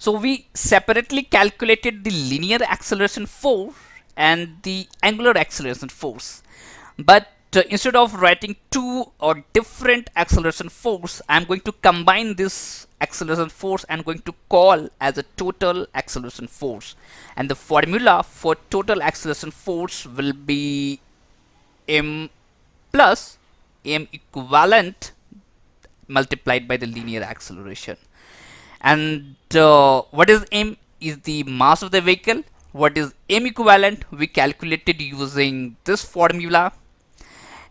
So we separately calculated the linear acceleration force and the angular acceleration force. But instead of writing two or different acceleration force, I'm going to combine this acceleration force and going to call as a total acceleration force. And the formula for total acceleration force will be m plus m equivalent multiplied by the linear acceleration. And what is m is the mass of the vehicle. What is m equivalent? We calculated using this formula,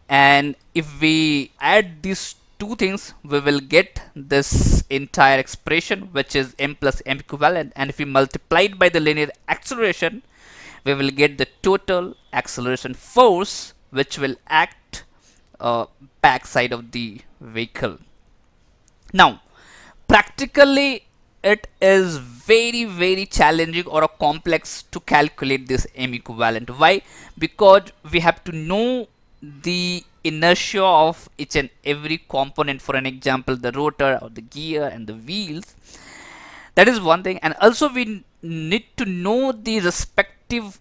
and if we add these two things, we will get this entire expression, which is m plus m equivalent. And if we multiply it by the linear acceleration, we will get the total acceleration force, which will act backside of the vehicle. Now, practically, it is very challenging or a complex to calculate this m equivalent. Why? Because we have to know the inertia of each and every component. For an example, the rotor or the gear and the wheels. That is one thing. And also we need to know the respective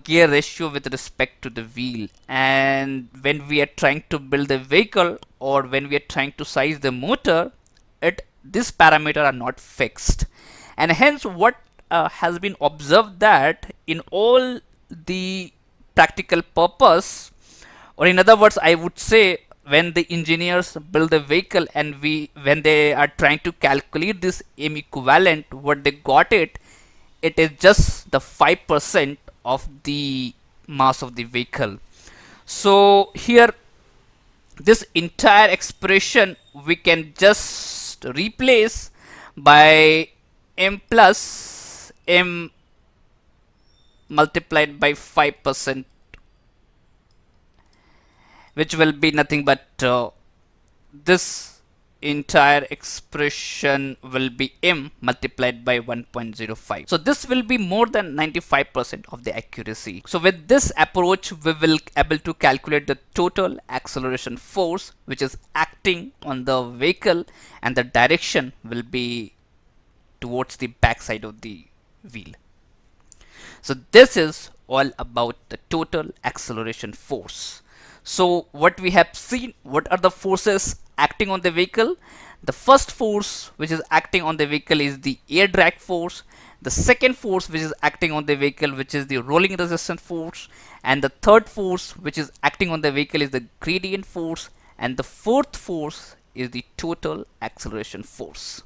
gear ratio with respect to the wheel. And when we are trying to build a vehicle or when we are trying to size the motor, this parameter are not fixed. And hence what has been observed that in all the practical purpose, or in other words, I would say, when the engineers build a vehicle and when they are trying to calculate this m equivalent, what they got it is just the 5% of the mass of the vehicle. So here, this entire expression we can just replace by m plus m multiplied by 5%, which will be nothing but this entire expression will be m multiplied by 1.05. So this will be more than 95% of the accuracy. So with this approach, we will able to calculate the total acceleration force which is acting on the vehicle, and the direction will be towards the backside of the wheel. So this is all about the total acceleration force. So what we have seen, what are the forces acting on the vehicle? The first force which is acting on the vehicle is the air drag force. The second force which is acting on the vehicle, which is the rolling resistance force. And the third force which is acting on the vehicle is the gradient force. And the fourth force is the total acceleration force.